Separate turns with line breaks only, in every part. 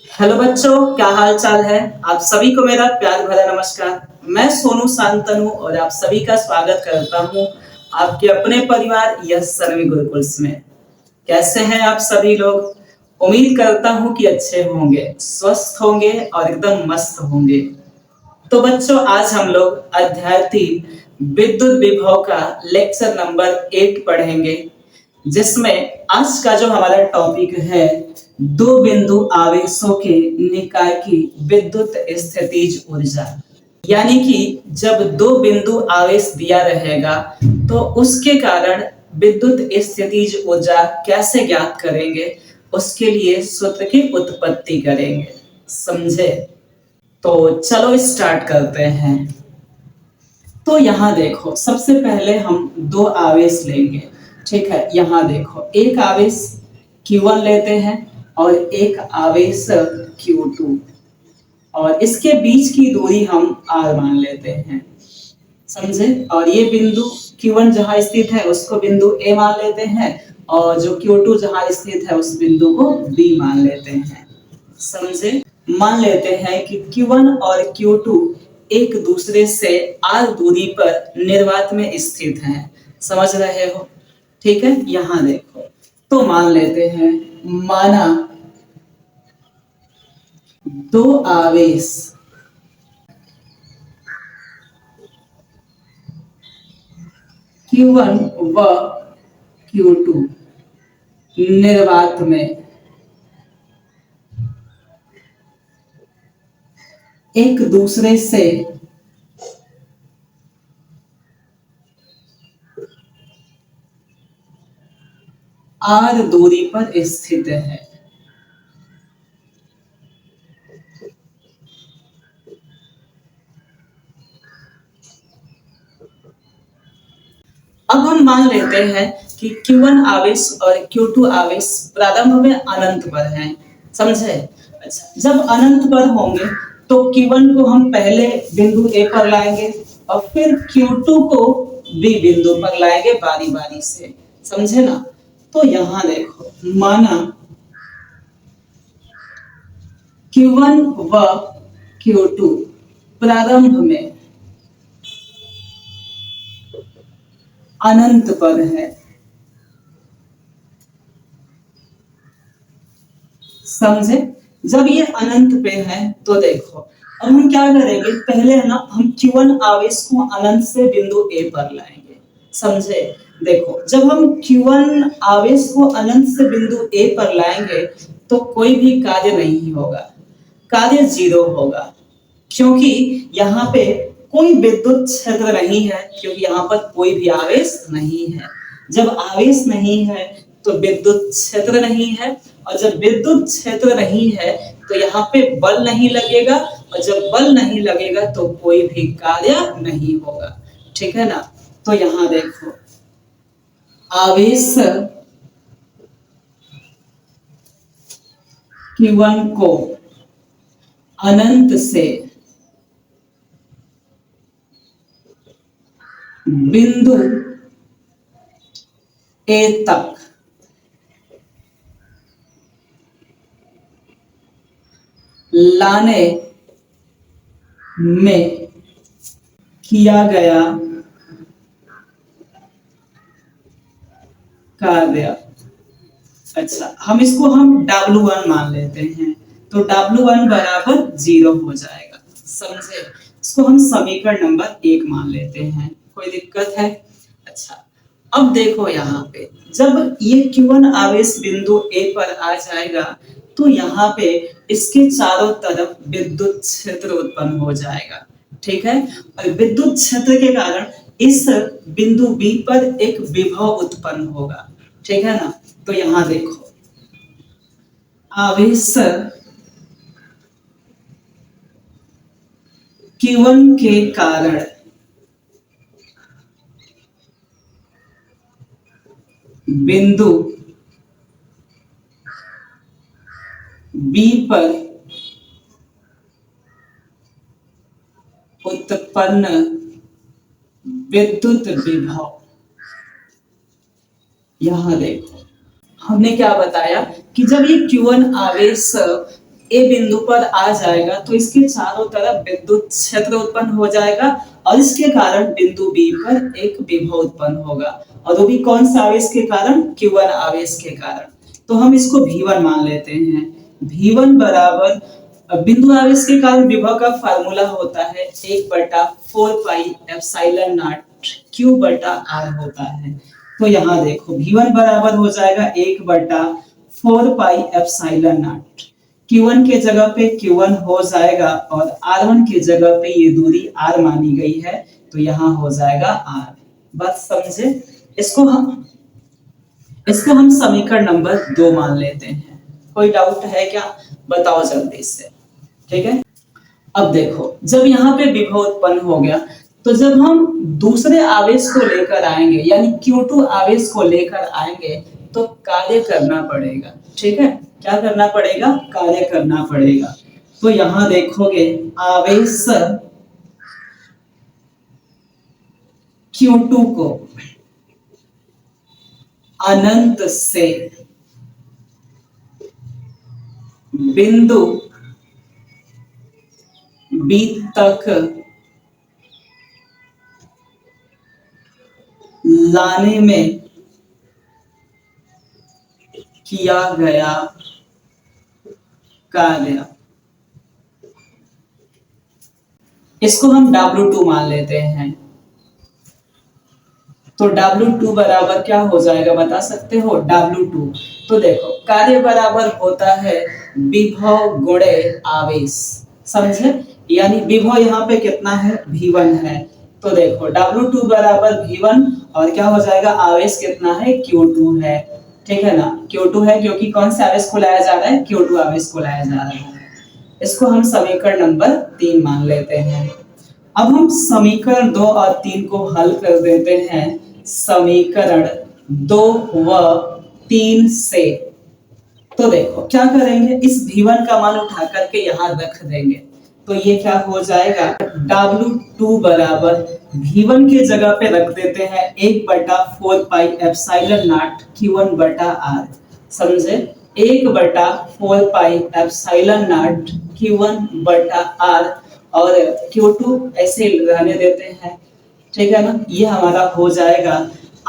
Hello बच्चों, क्या हाल चाल है। आप सभी को मेरा प्यार भरा नमस्कार। मैं सोनू शांतनु और आप सभी का स्वागत करता हूँ आपके अपने परिवार यस सर्वे गुरुकुल्स में। कैसे हैं आप सभी लोग। उम्मीद करता हूँ कि अच्छे होंगे, स्वस्थ होंगे और एकदम मस्त होंगे। तो बच्चों, आज हम लोग अध्याय 3 विद्युत विभव का लेक्चर नंबर 8 पढ़ेंगे, जिसमें आज का जो हमारा टॉपिक है दो बिंदु आवेशों के निकाय की विद्युत स्थितिज ऊर्जा। यानी कि जब दो बिंदु आवेश दिया रहेगा तो उसके कारण विद्युत स्थितिज ऊर्जा कैसे ज्ञात करेंगे, उसके लिए सूत्र की उत्पत्ति करेंगे। समझे? तो चलो स्टार्ट करते हैं। तो यहाँ देखो, सबसे पहले हम दो आवेश लेंगे। ठीक है, यहाँ देखो, एक आवेश Q1 लेते हैं और एक आवेश Q2, और इसके बीच की दूरी हम R मान लेते हैं। समझे? और ये बिंदु Q1 जहां स्थित है उसको बिंदु A मान लेते हैं, और जो Q2 जहां स्थित है उस बिंदु को B मान लेते हैं। समझे? मान लेते हैं कि Q1 और Q2 एक दूसरे से R दूरी पर निर्वात में स्थित हैं। समझ रहे हो? ठीक है, यहां देखो, तो मान लेते हैं, माना दो आवेश Q1 व Q2 निर्वात में एक दूसरे से R दूरी पर स्थित है। अब हम मान लेते हैं कि Q1 आवेश और Q2 आवेश प्रारंभ में अनंत पर हैं। समझे? अच्छा, जब अनंत पर होंगे तो Q1 को हम पहले बिंदु A पर लाएंगे और फिर Q2 को B बिंदु पर लाएंगे बारी बारी से। समझे ना? तो यहां देखो, माना Q1 व Q2 प्रारंभ में अनंत पर है। समझे? जब ये अनंत पे है तो देखो, अब हम क्या करेंगे, पहले है ना, हम Q1 आवेश को अनंत से बिंदु A पर लाएंगे। समझे? देखो, जब हम Q1 आवेश को अनंत से बिंदु A पर लाएंगे तो कोई भी कार्य नहीं होगा, कार्य जीरो होगा, क्योंकि यहाँ पे कोई विद्युत क्षेत्र नहीं है, क्योंकि यहाँ पर कोई भी आवेश नहीं है। जब आवेश नहीं है तो विद्युत क्षेत्र नहीं है, और जब विद्युत क्षेत्र नहीं है तो यहाँ पे बल नहीं लगेगा, और जब बल नहीं लगेगा तो कोई भी कार्य नहीं होगा। ठीक है ना? तो यहाँ देखो, आवेश Q1 को अनंत से बिंदु A तक लाने में किया गया कार्य। अच्छा, हम इसको W1 मान लेते हैं, तो W1 बराबर 0 हो जाएगा। समझे? इसको हम समीकरण नंबर 1 मान लेते हैं। कोई दिक्कत है? अच्छा, अब देखो, यहाँ पे जब ये Q1 आवेश बिंदु A पर आ जाएगा तो यहाँ पे इसके चारों तरफ विद्युत क्षेत्र उत्पन्न हो जाएगा। ठीक है? और विद्युत क्षेत्र के कारण इस बिंदु B पर एक विभव उत्पन्न होगा। ठीक है ना? तो यहाँ देखो, आवेश Q1 के कारण बिंदु B पर उत्पन्न विद्युत विभव। यहां देखो, हमने क्या बताया कि जब ये Q1 आवेश ए बिंदु पर आ जाएगा तो इसके चारों तरफ विद्युत क्षेत्र उत्पन्न हो जाएगा और इसके कारण बिंदु बी पर एक विभव उत्पन्न होगा, और वो भी कौन सा आवेश के कारण? Q1 आवेश के कारण। तो हम इसको V1 मान लेते हैं। V1 बराबर, बिंदु आवेश के कारण विभव का फार्मूला होता है 1/4 पाई एप्सिलॉन नॉट Q/R होता है। तो यहाँ देखो V1 बराबर हो जाएगा 1/4 पाई एप्सिलॉन नॉट। Q1 के जगह पे Q1 हो जाएगा और R1 के जगह पे ये दूरी R मानी गई है, तो यहाँ हो जाएगा R। बात समझे? इसको हम समीकरण नंबर 2 मान लेते हैं। कोई डाउट है क्या? बताओ जल्दी से। ठीक है, अब देखो जब यहाँ पे विभव उत्पन्न हो गया तो जब हम दूसरे आवेश को लेकर आएंगे यानी Q2 आवेश को लेकर आएंगे तो कार्य करना पड़ेगा। ठीक है, क्या करना पड़ेगा? कार्य करना पड़ेगा। तो यहां देखोगे आवेश Q2 को अनंत से बिंदु B तक लाने में किया गया कार्य, इसको हम W2 मान लेते हैं। तो W2 बराबर क्या हो जाएगा बता सकते हो? W2 तो देखो कार्य बराबर होता है विभव गुणे आवेश, समझे? यानी विभव यहाँ पे कितना है? V1 है। तो देखो W2 बराबर V1 और क्या हो जाएगा? आवेश कितना है? Q2 है। ठीक है ना, Q2 है क्योंकि कौन सा आवेश को लाया जा रहा है? Q2 आवेश को लाया जा रहा है। इसको हम समीकरण नंबर 3 मान लेते हैं। अब हम समीकरण 2 और 3 को हल कर देते हैं समीकरण 2 व 3 से। तो देखो क्या करेंगे, इस V1 का मान उठा करके यहाँ रख देंगे तो ये क्या हो जाएगा? W2 बराबर V1 के जगह पे रख देते हैं 1/4 पाई एप्सिलॉन नॉट Q1/R, समझे? 1/4 पाई एप्सिलॉन नॉट Q1/R और Q2 ऐसे रहने देते हैं। ठीक है ना, ये हमारा हो जाएगा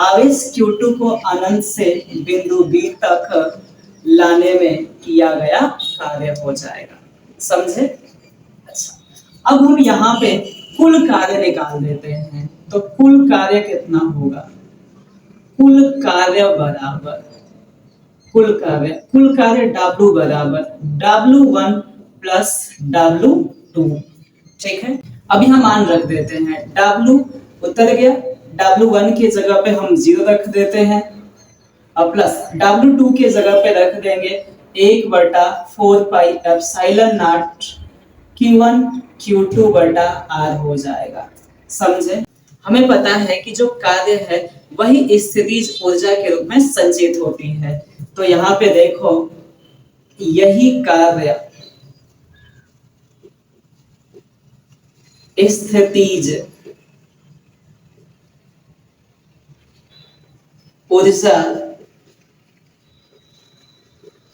आवेश Q2 को अनंत से बिंदु B तक लाने में किया गया कार्य हो जाएगा, समझे? अच्छा, अब हम यहाँ पे कुल कार्य निकाल देते हैं। तो कुल कार्य कितना होगा? कुल कार्य बराबर कुल कार्य W बराबर W1 प्लस W2। ठीक है, अभी हम मान रख देते हैं W उतर गया, W1 के जगह पे हम 0 रख देते हैं और प्लस W2 के जगह पे रख देंगे 1/4 pi epsilon not Q1 Q2/R हो जाएगा, समझे? हमें पता है कि जो कार्य है वही स्थितिज ऊर्जा के रूप में संचित होती है। तो यहाँ पे देखो यही कार्य स्थितिज ऊर्जा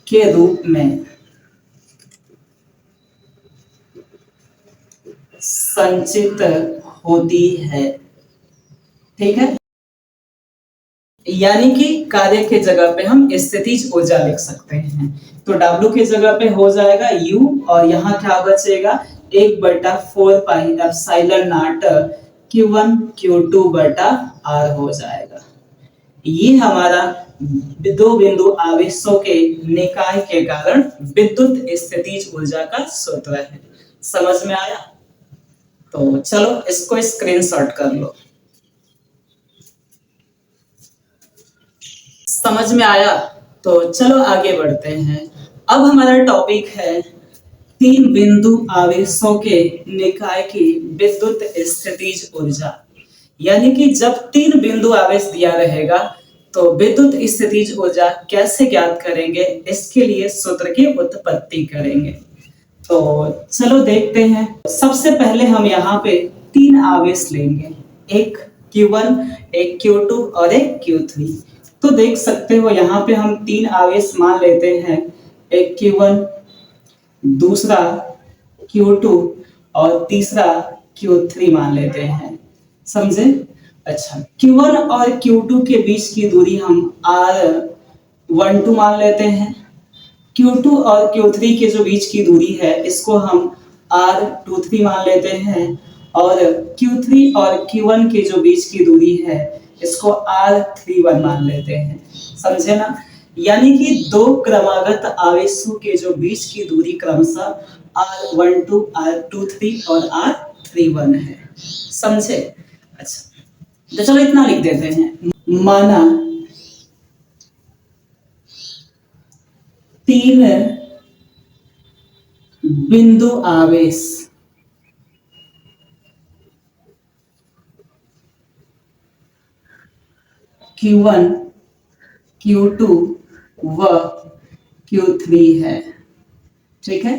के रूप में संचित होती है। ठीक है, यानी कि कार्य के जगह पे हम स्थितिज ऊर्जा लिख सकते हैं। तो W के जगह पे हो जाएगा U और यहाँ क्या बचेगा? 1/4 pi epsilon not Q1 Q2/R हो जाएगा। ये हमारा दो बिंदु आवेशों के निकाय के कारण विद्युत स्थितिज ऊर्जा का सूत्र है। समझ में आया? तो चलो इसको स्क्रीनशॉट कर लो। समझ में आया? तो चलो आगे बढ़ते हैं। अब हमारा टॉपिक है 3 बिंदु आवेशों के निकाय की विद्युत स्थितिज ऊर्जा। यानी कि जब 3 बिंदु आवेश दिया रहेगा तो विद्युत स्थितिज ऊर्जा कैसे ज्ञात करेंगे, इसके लिए सूत्र की उत्पत्ति करेंगे। तो चलो देखते हैं। सबसे पहले हम यहाँ पे 3 आवेश लेंगे, एक Q1, एक Q2 और एक Q3। तो देख सकते हो यहाँ पे हम 3 आवेश मान लेते हैं, एक Q1, दूसरा Q2 और तीसरा Q3 मान लेते हैं। समझे? अच्छा, Q1 और Q2 के बीच की दूरी हम R12 मान लेते हैं। Q2 और Q3 के जो बीच की दूरी है इसको हम R23 मान लेते हैं और Q3 और Q1 के जो बीच की दूरी है इसको R31 मान लेते हैं। समझे ना? यानी कि दो क्रमागत आवेशों के जो बीच की दूरी क्रमशः R12, R23 और R31 है। समझे? अच्छा, तो चलो इतना लिख देते हैं। माना तीन बिंदु आवेश Q1, Q2 व Q3 है। ठीक है,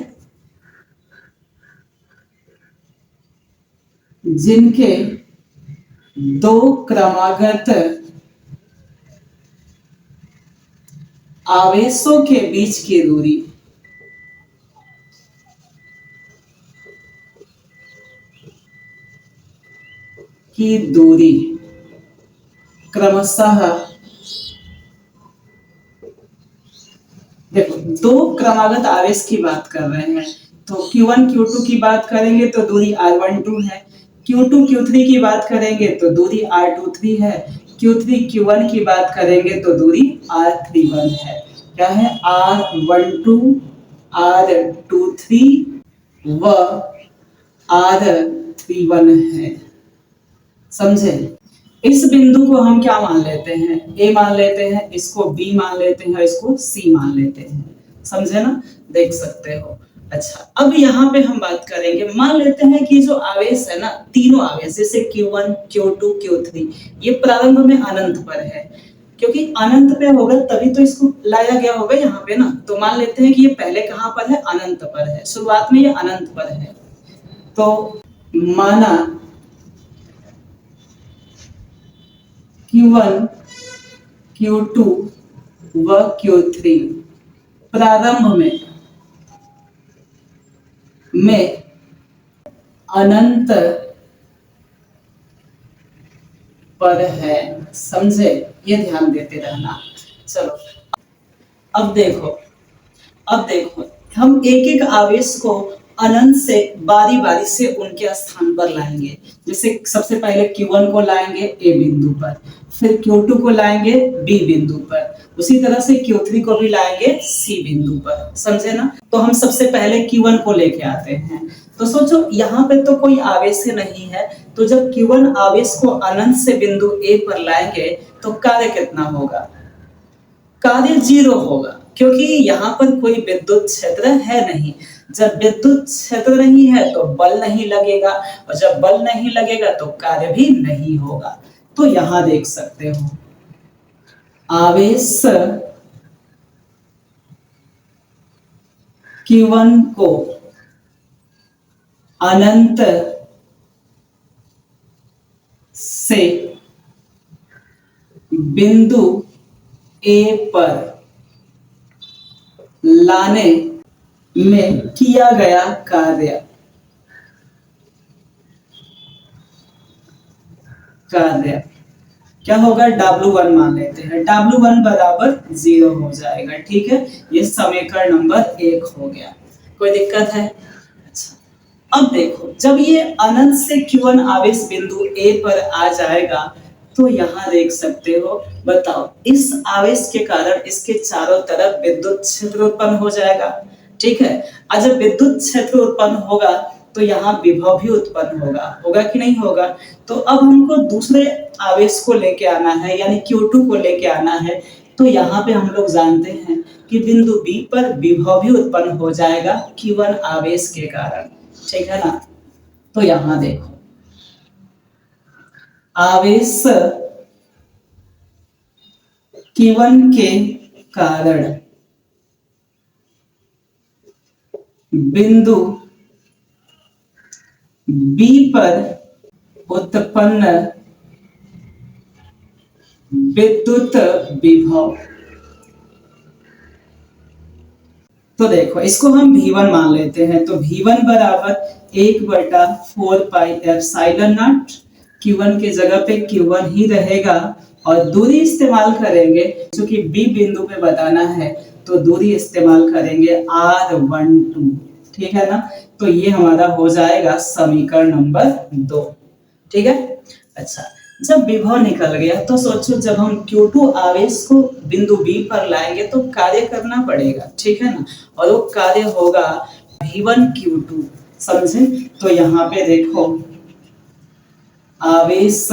जिनके दो क्रमागत आवेशों के बीच की दूरी क्रमशः, देखो दो क्रमागत आवेश की बात कर रहे हैं तो Q1 Q2 की बात करेंगे तो दूरी R12 है, Q2 Q3 की बात करेंगे तो दूरी R23 है, Q3 Q1 की बात करेंगे तो दूरी R31 है। क्या है? R12, R23 व R31 है। समझे? इस बिंदु को हम क्या मान लेते हैं? A मान लेते हैं, इसको B मान लेते हैं, इसको C मान लेते हैं। समझे ना? देख सकते हो। अच्छा, अब यहाँ पे हम बात करेंगे, मान लेते हैं कि जो आवेश है ना, तीनों आवेश जैसे Q1, Q2, Q3 ये प्रारंभ में अनंत पर है, क्योंकि अनंत पे होगा तभी तो इसको लाया गया होगा यहाँ पे ना। तो मान लेते हैं कि ये पहले कहाँ पर है? अनंत पर है, शुरुआत में ये अनंत पर है। तो माना Q1, Q2 व Q3 प्रारंभ में अनंत पर है। समझे? ये ध्यान देते रहना। चलो अब देखो हम एक एक आवेश को अनंत से बारी बारी से उनके स्थान पर लाएंगे। जैसे सबसे पहले Q1 को लाएंगे A बिंदु पर, फिर Q2 को लाएंगे B बिंदु पर, उसी तरह से Q3 को भी लाएंगे C बिंदु पर। समझे ना? तो हम सबसे पहले Q1 को लेके आते हैं। तो सोचो यहाँ पे तो कोई आवेश नहीं है, तो जब Q1 आवेश को अनंत से बिंदु A पर लाएंगे तो कार्य कितना होगा? कार्य 0 होगा, क्योंकि यहाँ पर कोई विद्युत क्षेत्र है नहीं। जब विद्युत क्षेत्र नहीं है तो बल नहीं लगेगा, और जब बल नहीं लगेगा तो कार्य भी नहीं होगा। तो यहाँ देख सकते हो आवेश Q1 को अनंत से बिंदु A पर लाने में किया गया कार्य क्या होगा? W1 मान लेते हैं। W1 बराबर 0 हो जाएगा। ठीक है, ये समीकरण नंबर 1 हो गया। कोई दिक्कत है? अच्छा, अब देखो जब ये अनंत से Q1 आवेश बिंदु A पर आ जाएगा तो यहाँ देख सकते हो, बताओ इस आवेश के कारण इसके चारों तरफ विद्युत क्षेत्र उत्पन्न हो जाएगा। ठीक है, और जब विद्युत क्षेत्र उत्पन्न होगा तो यहाँ विभव भी उत्पन्न होगा। होगा कि नहीं होगा? तो अब हमको दूसरे आवेश को लेके आना है, यानी Q2 को लेके आना है। तो यहाँ पे हम लोग जानते हैं कि बिंदु B पर विभव भी उत्पन्न हो जाएगा Q1 आवेश के कारण। ठीक है ना? तो यहाँ देखो आवेश Q1 के कारण बिंदु B पर उत्पन्न विद्युत विभव तो देखो इसको हम V1 मान लेते हैं, तो V1 बराबर 1/4 पाई एप्सिलॉन नॉट, Q1 की जगह पे Q1 ही रहेगा और दूरी इस्तेमाल करेंगे, क्योंकि B बिंदु पे बताना है तो दूरी इस्तेमाल करेंगे R12, ठीक है ना। तो ये हमारा हो जाएगा समीकरण नंबर 2, ठीक है। अच्छा, जब विभव निकल गया तो सोचो जब हम Q2 आवेश को बिंदु B पर लाएंगे तो कार्य करना पड़ेगा, ठीक है ना, और वो कार्य होगा V1 Q2, समझे। तो यहाँ पे देखो आवेश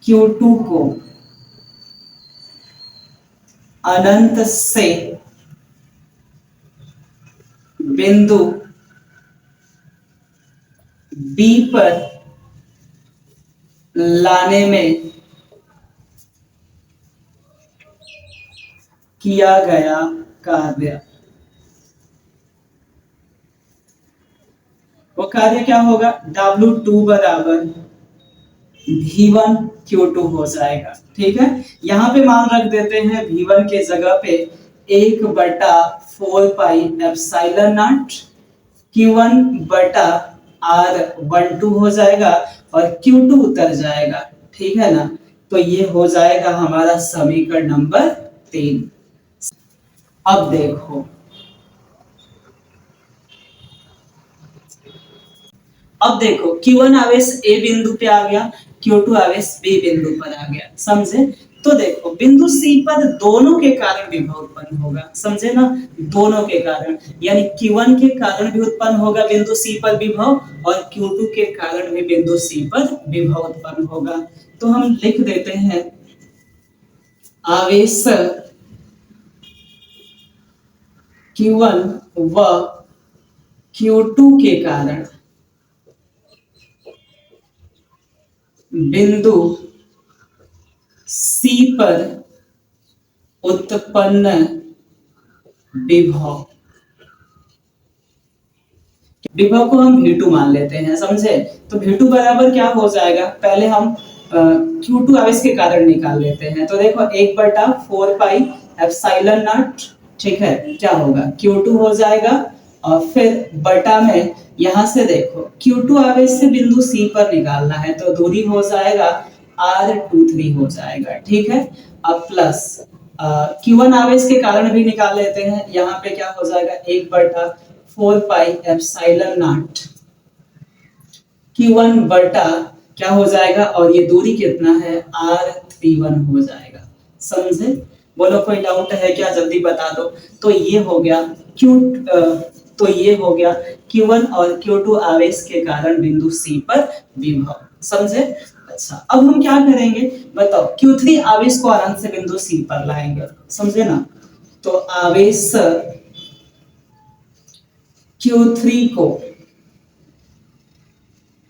Q2 को अनंत से बिंदु B पर लाने में किया गया कार्य, वो कार्य क्या होगा, W2 बराबर V1 Q2 हो जाएगा, ठीक है। यहाँ पे मान रख देते हैं V1 के जगह पे 1/4 पाई एप्सिलॉन नॉट, Q1 बटा R12 हो जाएगा और Q2 उतर जाएगा, ठीक है ना। तो ये हो जाएगा हमारा समीकरण नंबर 3। अब देखो, अब देखो Q1 आवेश A बिंदु पे आ गया, Q2 आवेश B बिंदु पर आ गया, समझे। तो देखो बिंदु C पर दोनों के कारण विभव उत्पन्न होगा, समझे ना, दोनों के कारण, यानी Q1 के कारण भी उत्पन्न होगा बिंदु C पर विभव और Q2 के कारण भी बिंदु C पर विभव उत्पन्न होगा। तो हम लिख देते हैं आवेश Q1 व Q2 के कारण बिंदु C पर उत्पन्न विभव, विभव को हम V2 मान लेते हैं, समझे। तो V2 बराबर क्या हो जाएगा, पहले हम Q2 आवेश के कारण निकाल लेते हैं। तो देखो 1/4 पाई एप्सिलॉन नॉट, ठीक है, क्या होगा Q2 हो जाएगा और फिर बटा में यहां से देखो Q2 आवेश से बिंदु C पर निकालना है तो दूरी हो जाएगा R23 हो जाएगा, ठीक है। अब प्लस Q1 आवेश के कारण भी निकाल लेते हैं, यहाँ पे क्या हो जाएगा 1/4 पाई एप्सिलॉन नॉट Q1 बटा क्या हो जाएगा, और ये दूरी कितना है R31 हो जाएगा, समझे। बोलो कोई डाउट है क्या, जल्दी बता दो। तो ये हो गया तो ये हो गया Q1 और Q2 आवेश के कारण बिंदु C पर विभव, समझे। अच्छा, अब हम क्या करेंगे बताओ, Q3 आवेश को अनंत से बिंदु C पर लाएंगे, समझे ना। तो आवेश Q3 को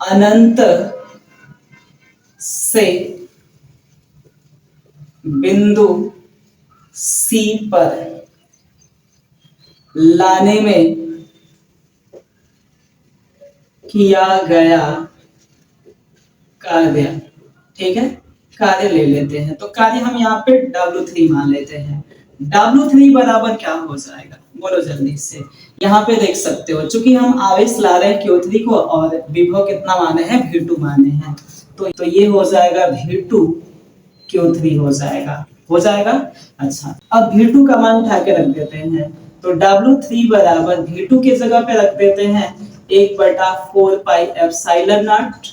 अनंत से बिंदु C पर लाने में किया गया कार्य, ठीक है, कार्य ले लेते हैं। तो कार्य हम यहाँ पे W3 मान लेते हैं। W3 बराबर क्या हो जाएगा, बोलो जल्दी से। यहाँ पे देख सकते हो चूंकि हम आवेश ला रहे हैं Q3 को और विभव कितना माने हैं, V2 माने हैं, तो ये हो जाएगा V2 Q3 हो जाएगा, हो जाएगा। अच्छा, अब V2 का मान उठा के रख देते हैं, तो W3 बराबर V2 के जगह पे रख देते हैं 1/4 पाई एप्सिलॉन नॉट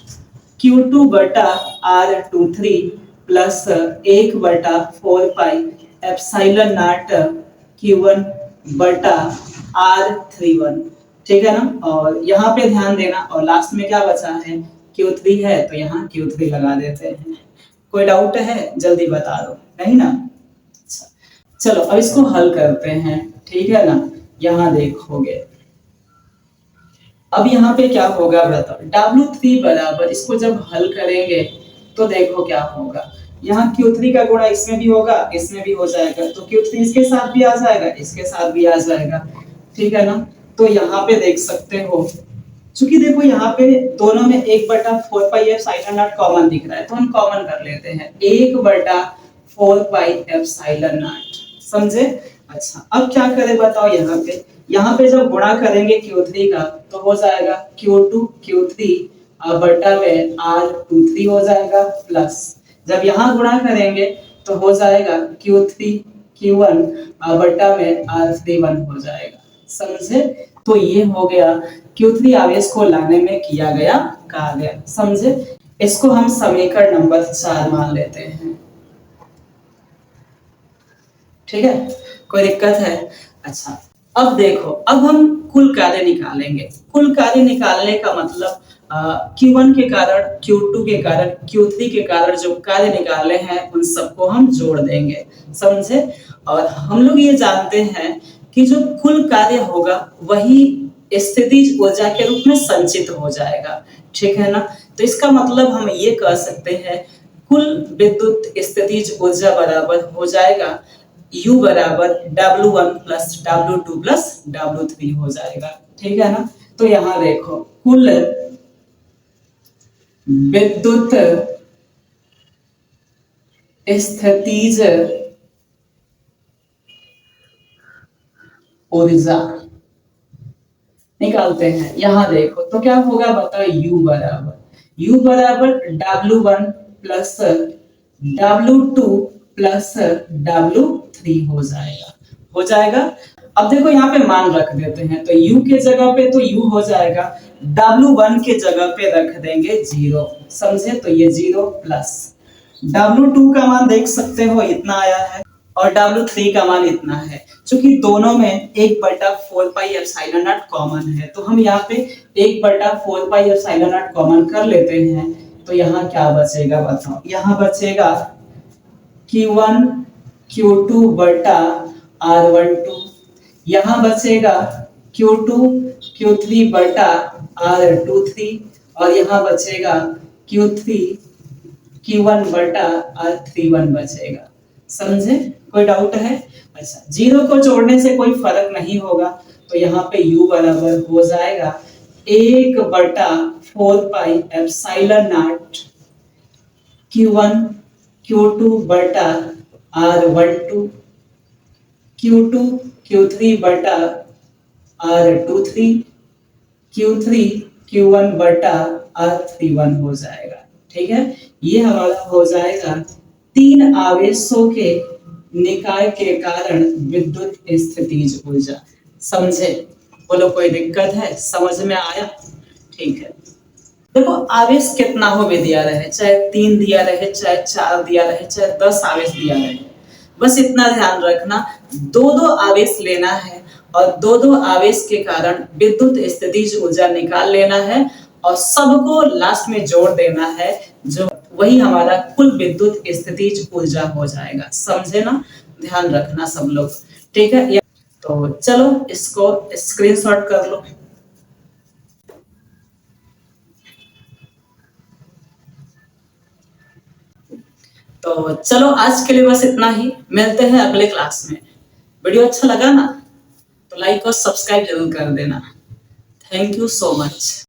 Q2 बटा R23 plus 1/4 pi epsilon not Q1 बटा R31, ठीक है ना। और यहाँ पे ध्यान देना, और लास्ट में क्या बचा है Q3 है तो यहाँ Q3 लगा देते हैं। कोई डाउट है, जल्दी बता दो, नहीं ना। अच्छा, चलो अब इसको हल करते हैं, ठीक है ना। यहाँ देखोगे अब यहाँ पे क्या होगा बताओ, W3 बराबर, इसको जब हल करेंगे तो देखो क्या होगा, यहाँ Q3 का गुणा इसमें भी होगा, इसमें भी हो जाएगा, तो Q3 इसके साथ भी आ जाएगा, इसके साथ भी आ जाएगा, ठीक है ना। तो यहाँ पे देख सकते हो चूंकि देखो यहाँ पे दोनों में 1/4 पाई एप्सिलॉन नॉट कॉमन दिख रहा है तो हम कॉमन कर लेते हैं 1/4 पाई एप्सिलॉन नॉट, समझे। अच्छा, अब क्या करें बताओ। यहाँ पे जब गुणा करेंगे Q3 का तो हो जाएगा Q2 Q3 बटा में R23 हो जाएगा, प्लस जब यहाँ गुणा करेंगे तो हो जाएगा Q3 Q1 बटा में R31 हो जाएगा। समझे? तो ये हो गया Q3 आवेश को लाने में किया गया कार्य। समझे? इसको हम समीकरण नंबर 4 मान लेते हैं। ठीक है, कोई दिक्कत है? अच्छा, अब देखो, अब हम कुल कार्य निकालेंगे। कुल कार्य निकालने का मतलब Q1 के कारण, Q2 के कारण, Q3 के कारण जो कार्य निकाले हैं उन सबको हम जोड़ देंगे। समझे? और हम लोग ये जानते हैं कि जो कुल कार्य होगा वही स्थितिज ऊर्जा के रूप में संचित हो जाएगा। ठीक है ना? तो इसका मतलब हम ये कह सकते हैं कुल विद्युत स्थितिज ऊर्जा बराबर हो जाएगा U बराबर W1 plus W2 plus W3 हो जाएगा। ठीक है ना? तो यहाँ देखो, कुल विद्युत स्थितिज ऊर्जा निकालते हैं। यहाँ देखो तो क्या होगा बताओ। U बराबर W1 plus W2 plus W3 हो जाएगा। हो जाएगा। अब देखो यहाँ पे मान रख देते हैं तो U के जगह पे तो U हो जाएगा, W1 के जगह पे रख देंगे 0। समझे? तो ये 0 प्लस W2 का मान देख सकते हो इतना आया है और W3 का मान इतना है। चूंकि दोनों में 1/4 पाई एप्सिलॉन नॉट कॉमन है तो हम यहाँ पे 1/4 पाई एप्सिलॉन नॉट कॉमन कर लेते हैं। तो यहाँ क्या बचेगा बताओ। यहाँ बचेगा Q1 Q2 बटा R12, यहाँ बचेगा Q2 Q3 बटा R23 और यहाँ बचेगा Q3 Q1 बटा R31 बचेगा। समझे? कोई डाउट है? अच्छा, 0 को जोड़ने से कोई फर्क नहीं होगा तो यहाँ पे U बराबर हो जाएगा 1/4 pi epsilon not Q1 Q2 बटा R12 Q2 Q3 बटा R23 Q3 Q1 बटा R31 हो जाएगा। ठीक है, ये हमारा हो जाएगा 3 आवेशों के निकाय के कारण विद्युत स्थितिज ऊर्जा। समझे? बोलो कोई दिक्कत है? समझ में आया? ठीक है। देखो, आवेश कितना हो भी दिया रहे, चाहे 3 दिया रहे, चाहे 4 दिया रहे, चाहे 10 आवेश दिया रहे, बस इतना ध्यान रखना 2-2 आवेश लेना है और 2-2 आवेश के कारण विद्युत स्थितिज ऊर्जा निकाल लेना है और सबको लास्ट में जोड़ देना है, जो वही हमारा कुल विद्युत स्थितिज ऊर्जा हो जाएगा। समझे ना? ध्यान रखना सब लोग। ठीक है, तो चलो इसको स्क्रीनशॉट कर लो। तो चलो आज के लिए बस इतना ही, मिलते हैं अगले क्लास में। वीडियो अच्छा लगा ना तो लाइक और सब्सक्राइब जरूर कर देना। Thank you so much.